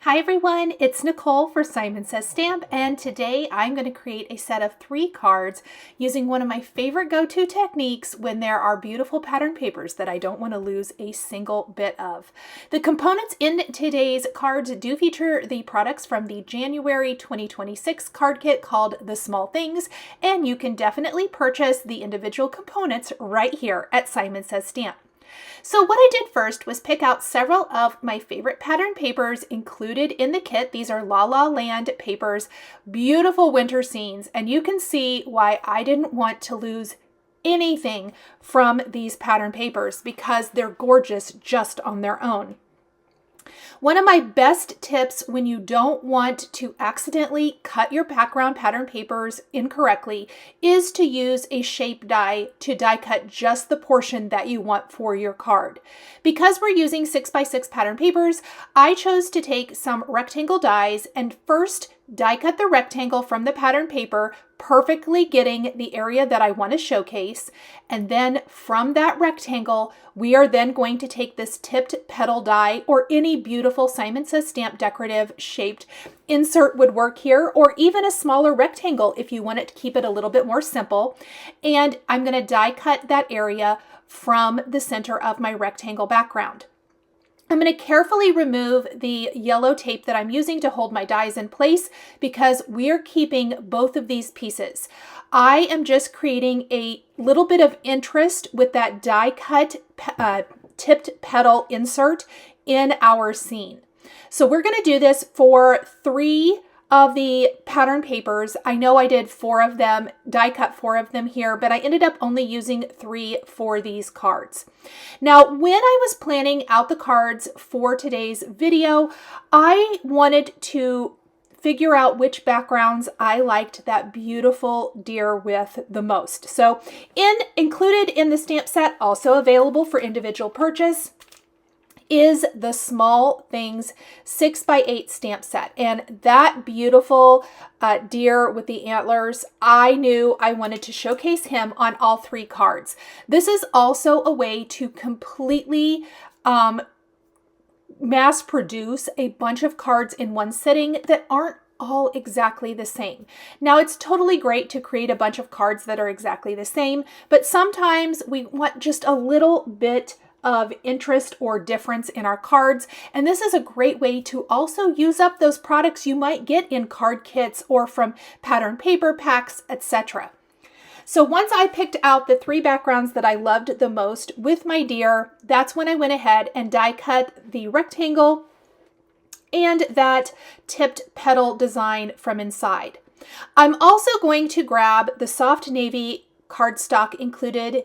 Hi everyone, it's Nicole for Simon Says Stamp, and today I'm going to create a set of 3 cards using one of my favorite go-to techniques when there are beautiful pattern papers that I don't want to lose a single bit of. The components in today's cards do feature the products from the January 2026 card kit called The Small Things, and you can definitely purchase the individual components right here at Simon Says Stamp. So what I did first was pick out several of my favorite pattern papers included in the kit. These are La La Land papers, beautiful winter scenes, and you can see why I didn't want to lose anything from these pattern papers because they're gorgeous just on their own. One of my best tips when you don't want to accidentally cut your background pattern papers incorrectly is to use a shape die to die cut just the portion that you want for your card. Because we're using 6x6 pattern papers, I chose to take some rectangle dies and first die cut the rectangle from the pattern paper, perfectly getting the area that I want to showcase. And then from that rectangle, we are then going to take this tipped petal die or any beautiful Simon Says Stamp decorative shaped insert would work here, or even a smaller rectangle if you want it to keep it a little bit more simple. And I'm going to die cut that area from the center of my rectangle background. I'm going to carefully remove the yellow tape that I'm using to hold my dies in place because we're keeping both of these pieces. I am just creating a little bit of interest with that die cut tipped petal insert in our scene. So we're going to do this for 3 of the pattern papers. I know I did 4 of them, die cut 4 of them here, but I ended up only using 3 for these cards. Now, when I was planning out the cards for today's video, I wanted to figure out which backgrounds I liked that beautiful deer with the most. So included in the stamp set, also available for individual purchase, is the Small Things 6x8 stamp set. And that beautiful deer with the antlers, I knew I wanted to showcase him on all 3 cards. This is also a way to completely mass produce a bunch of cards in one sitting that aren't all exactly the same. Now, it's totally great to create a bunch of cards that are exactly the same, but sometimes we want just a little bit of interest or difference in our cards. And this is a great way to also use up those products you might get in card kits or from pattern paper packs, etc. So once I picked out the 3 backgrounds that I loved the most with my deer, that's when I went ahead and die cut the rectangle and that tipped petal design from inside. I'm also going to grab the soft navy cardstock included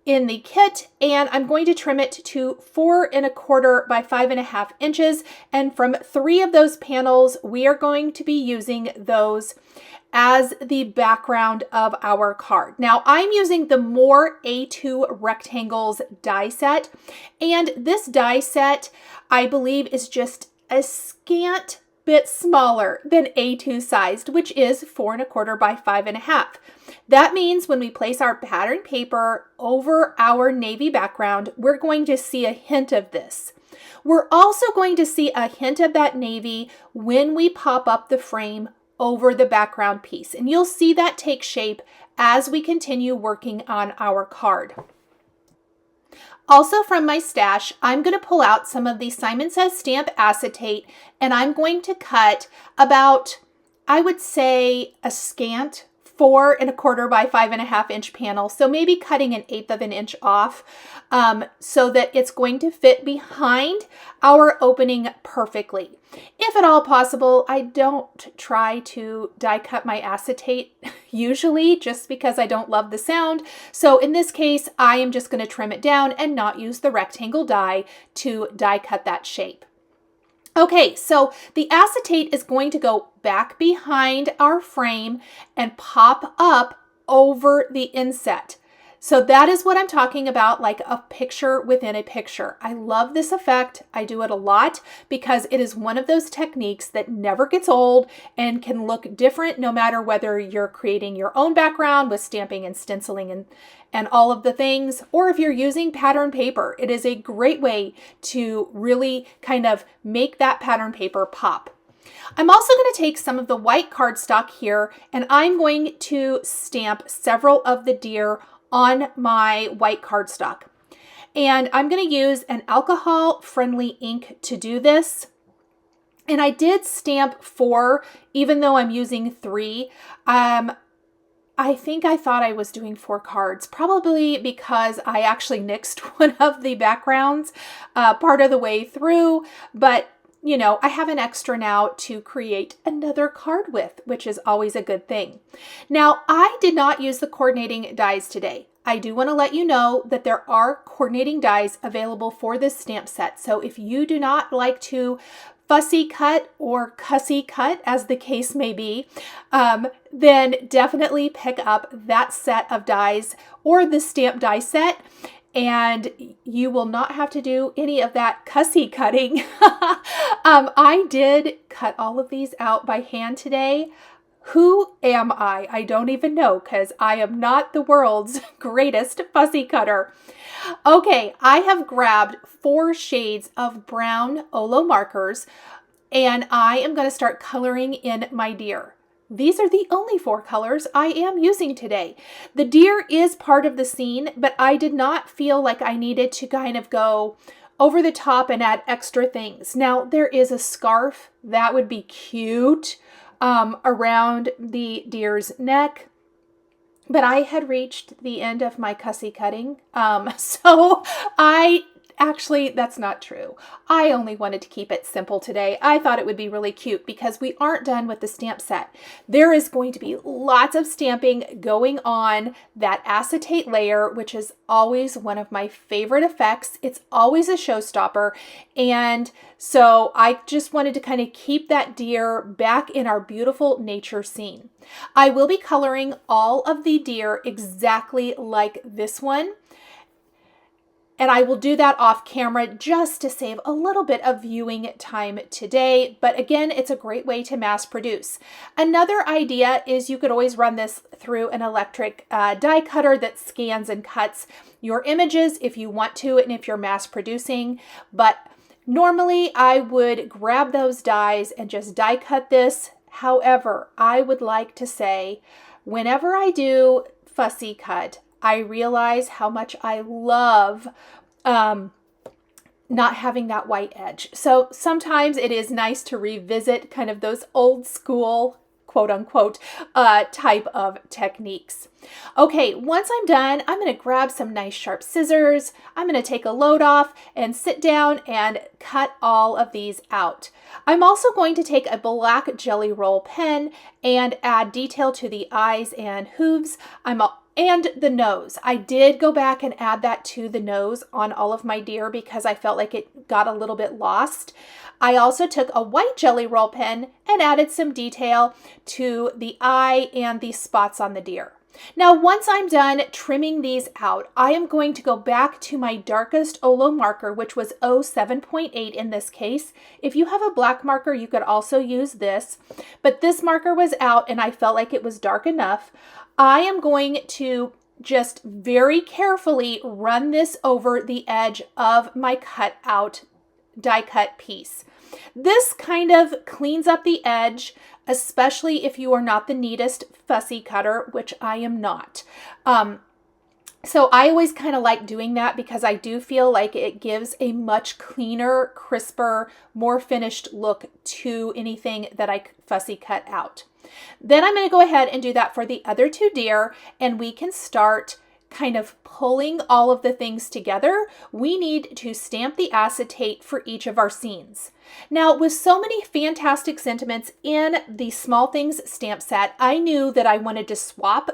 in the kit, and I'm going to trim it to 4 1/4 by 5.5 inches. And from 3 of those panels, we are going to be using those as the background of our card. Now, I'm using the More A2 Rectangles die set, and this die set, I believe, is just a scant bit smaller than A2 sized, which is 4 1/4 by 5.5. That means when we place our pattern paper over our navy background, we're going to see a hint of this. We're also going to see a hint of that navy when we pop up the frame over the background piece. And you'll see that take shape as we continue working on our card. Also from my stash, I'm going to pull out some of the Simon Says Stamp acetate, and I'm going to cut about, I would say, a scant 4 1/4 by 5.5 inch panel. So maybe cutting 1/8 of an inch off so that it's going to fit behind our opening perfectly. If at all possible, I don't try to die cut my acetate usually just because I don't love the sound. So in this case, I am just going to trim it down and not use the rectangle die to die cut that shape. Okay, so the acetate is going to go back behind our frame and pop up over the inset. So that is what I'm talking about, like a picture within a picture. I love this effect. I do it a lot because it is one of those techniques that never gets old and can look different no matter whether you're creating your own background with stamping and stenciling and all of the things, or if you're using pattern paper. It is a great way to really kind of make that pattern paper pop. I'm also going to take some of the white cardstock here, and I'm going to stamp several of the deer on my white cardstock. And I'm going to use an alcohol-friendly ink to do this. And I did stamp 4, even though I'm using 3. I think I thought I was doing 4 cards, probably because I actually nixed one of the backgrounds part of the way through, but you know, I have an extra now to create another card with, which is always a good thing. Now, I did not use the coordinating dies today. I do want to let you know that there are coordinating dies available for this stamp set. So if you do not like to fussy cut or cussy cut, as the case may be, then definitely pick up that set of dies or the stamp die set, and you will not have to do any of that cussy cutting. I did cut all of these out by hand today. Who am I? I don't even know, because I am not the world's greatest fussy cutter. Okay, I have grabbed 4 shades of brown Olo markers, and I am going to start coloring in my deer. These are the only 4 colors I am using today. The deer is part of the scene, but I did not feel like I needed to kind of go over the top and add extra things. Now, there is a scarf that would be cute around the deer's neck, but I had reached the end of my cussy cutting. So actually, that's not true. I only wanted to keep it simple today. I thought it would be really cute because we aren't done with the stamp set. There is going to be lots of stamping going on that acetate layer, which is always one of my favorite effects. It's always a showstopper. And so I just wanted to kind of keep that deer back in our beautiful nature scene. I will be coloring all of the deer exactly like this one. And I will do that off camera just to save a little bit of viewing time today. But again, it's a great way to mass produce. Another idea is you could always run this through an electric die cutter that scans and cuts your images if you want to and if you're mass producing. But normally I would grab those dies and just die cut this. However, I would like to say, whenever I do fussy cut, I realize how much I love not having that white edge. So sometimes it is nice to revisit kind of those old school, quote unquote, type of techniques. Okay, once I'm done, I'm going to grab some nice sharp scissors. I'm going to take a load off and sit down and cut all of these out. I'm also going to take a black jelly roll pen and add detail to the eyes and hooves. And the nose. I did go back and add that to the nose on all of my deer because I felt like it got a little bit lost. I also took a white jelly roll pen and added some detail to the eye and the spots on the deer. Now, once I'm done trimming these out, I am going to go back to my darkest Olo marker, which was 07.8 in this case. If you have a black marker, you could also use this, but this marker was out and I felt like it was dark enough. I am going to just very carefully run this over the edge of my cut out die cut piece. This kind of cleans up the edge, especially if you are not the neatest fussy cutter, which I am not. So I always kind of like doing that because I do feel like it gives a much cleaner, crisper, more finished look to anything that I fussy cut out. Then I'm going to go ahead and do that for the other 2 deer, and we can start kind of pulling all of the things together. We need to stamp the acetate for each of our scenes. Now, with so many fantastic sentiments in the Small Things stamp set, I knew that I wanted to swap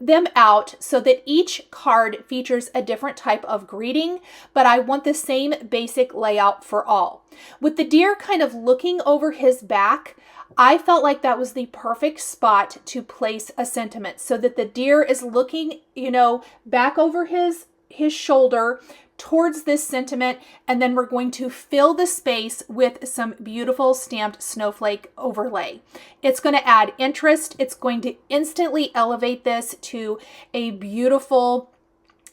them out so that each card features a different type of greeting, but I want the same basic layout for all. With the deer kind of looking over his back, I felt like that was the perfect spot to place a sentiment so that the deer is looking, back over his shoulder towards this sentiment, and then we're going to fill the space with some beautiful stamped snowflake overlay. It's going to add interest. It's going to instantly elevate this to a beautiful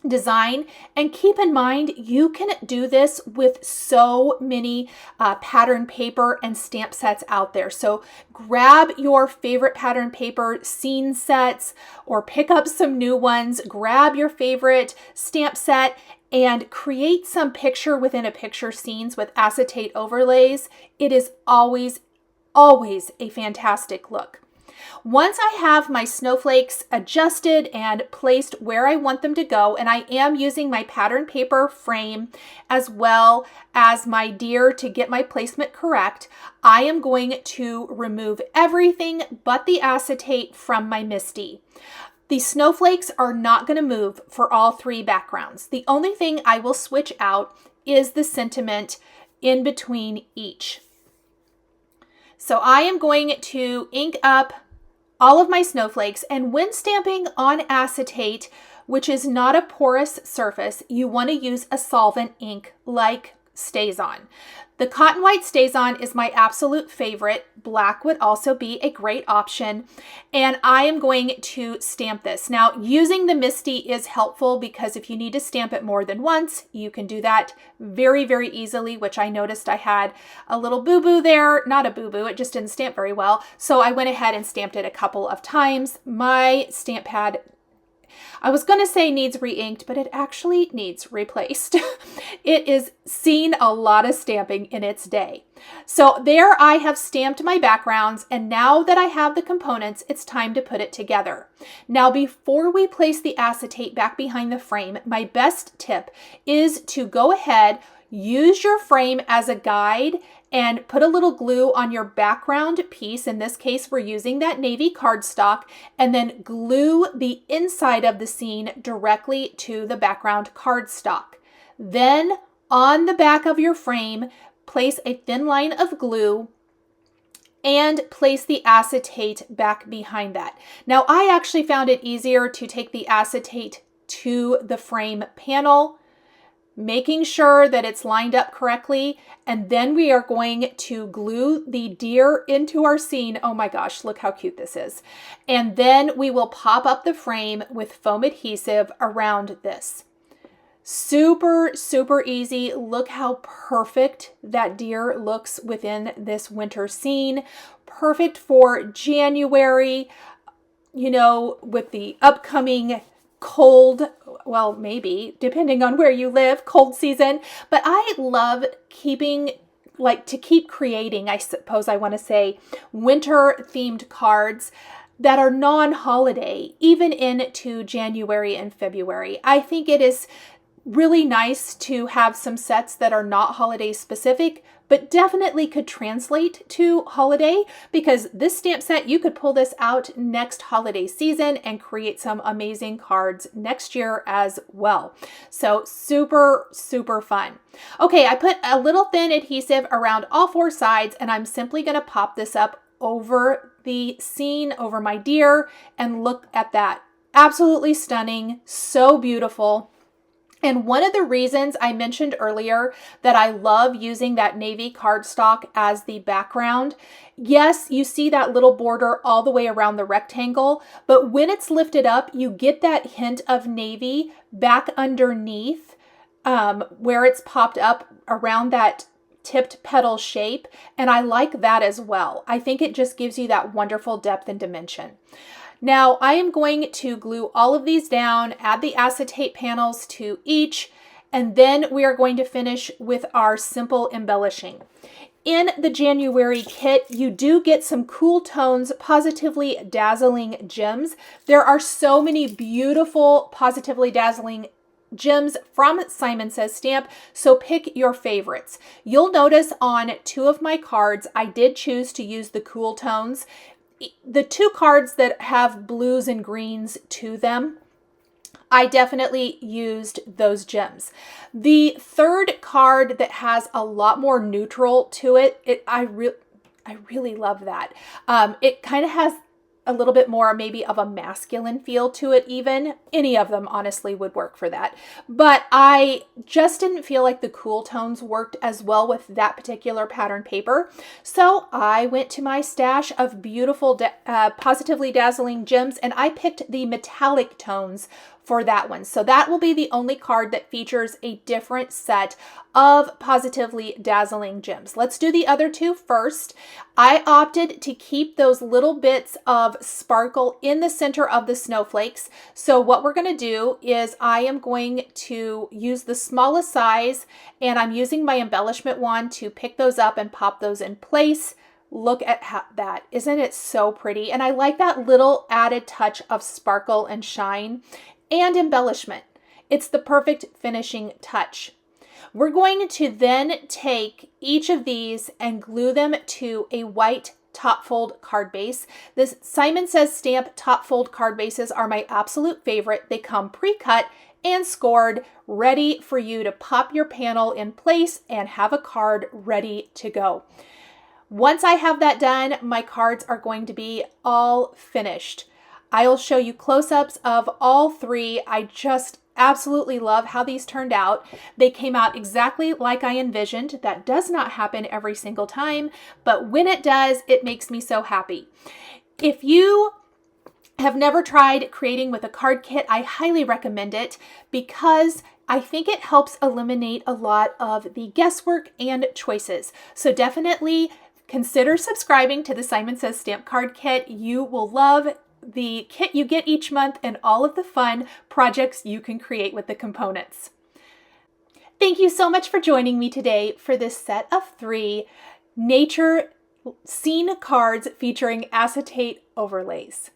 design. And keep in mind, you can do this with so many pattern paper and stamp sets out there. So grab your favorite pattern paper scene sets or pick up some new ones, grab your favorite stamp set and create some picture within a picture scenes with acetate overlays. It is always, always a fantastic look. Once I have my snowflakes adjusted and placed where I want them to go, and I am using my pattern paper frame as well as my deer to get my placement correct, I am going to remove everything but the acetate from my MISTI. The snowflakes are not going to move for all three backgrounds. The only thing I will switch out is the sentiment in between each. So I am going to ink up all of my snowflakes, and when stamping on acetate, which is not a porous surface, you want to use a solvent ink like Stazon. The cotton white Stazon is my absolute favorite. Black would also be a great option. And I am going to stamp this. Now, using the MISTI is helpful because if you need to stamp it more than once, you can do that very, very easily, which I noticed I had a little boo-boo there. Not a boo-boo, it just didn't stamp very well. So I went ahead and stamped it a couple of times. My stamp pad, I was going to say needs re-inked, but it actually needs replaced. It is seen a lot of stamping in its day. So there I have stamped my backgrounds, and now that I have the components, it's time to put it together. Now, before we place the acetate back behind the frame, my best tip is to go ahead, use your frame as a guide, and put a little glue on your background piece. In this case, we're using that navy cardstock, and then glue the inside of the scene directly to the background cardstock. Then on the back of your frame, place a thin line of glue and place the acetate back behind that. Now, I actually found it easier to take the acetate to the frame panel, making sure that it's lined up correctly, and then we are going to glue the deer into our scene. Oh my gosh, look how cute this is. And then we will pop up the frame with foam adhesive around this. Super, super easy. Look how perfect that deer looks within this winter scene. Perfect for January, with the upcoming cold, well, maybe depending on where you live, cold season. But I love to keep creating, I suppose I want to say, winter themed cards that are non-holiday, even into January and February. I think it is really nice to have some sets that are not holiday specific, but definitely could translate to holiday, because this stamp set, you could pull this out next holiday season and create some amazing cards next year as well. So super, super fun. Okay, I put a little thin adhesive around all four sides, and I'm simply going to pop this up over the scene, over my deer, and look at that. Absolutely stunning, so beautiful. And one of the reasons I mentioned earlier that I love using that navy cardstock as the background, yes, you see that little border all the way around the rectangle, but when it's lifted up, you get that hint of navy back underneath where it's popped up around that tipped petal shape. And I like that as well. I think it just gives you that wonderful depth and dimension. Now I am going to glue all of these down, add the acetate panels to each, and then we are going to finish with our simple embellishing. In the January kit, you do get some cool tones, Pawsitively Dazzling gems. There are so many beautiful Pawsitively Dazzling gems from Simon Says Stamp, so pick your favorites. You'll notice on two of my cards, I did choose to use the cool tones. The two cards that have blues and greens to them, I definitely used those gems. The third card that has a lot more neutral to it, I I really love that. It kind of has a little bit more maybe of a masculine feel to it even. Any of them honestly would work for that. But I just didn't feel like the cool tones worked as well with that particular pattern paper. So I went to my stash of beautiful Positively Dazzling gems and I picked the metallic tones for that one. So that will be the only card that features a different set of Positively Dazzling gems. Let's do the other two first. I opted to keep those little bits of sparkle in the center of the snowflakes. So what we're going to do is I am going to use the smallest size and I'm using my embellishment wand to pick those up and pop those in place. Look at that. Isn't it so pretty? And I like that little added touch of sparkle and shine and embellishment. It's the perfect finishing touch. We're going to then take each of these and glue them to a white top fold card base. This Simon Says Stamp top fold card bases are my absolute favorite. They come pre-cut and scored, ready for you to pop your panel in place and have a card ready to go. Once I have that done, my cards are going to be all finished. I'll show you close-ups of all three. I just absolutely love how these turned out. They came out exactly like I envisioned. That does not happen every single time, but when it does, it makes me so happy. If you have never tried creating with a card kit, I highly recommend it because I think it helps eliminate a lot of the guesswork and choices. So definitely consider subscribing to the Simon Says Stamp Card Kit. You will love the kit you get each month and all of the fun projects you can create with the components. Thank you so much for joining me today for this set of 3 nature scene cards featuring acetate overlays.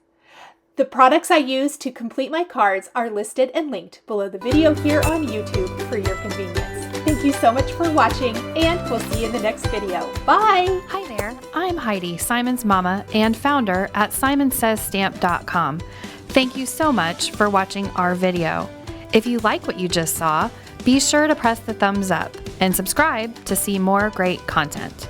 The products I use to complete my cards are listed and linked below the video here on YouTube for your convenience. Thank you so much for watching, and we'll see you in the next video. Bye! Hi there, I'm Heidi, Simon's mama and founder at SimonsSaysStamp.com. Thank you so much for watching our video. If you like what you just saw, be sure to press the thumbs up and subscribe to see more great content.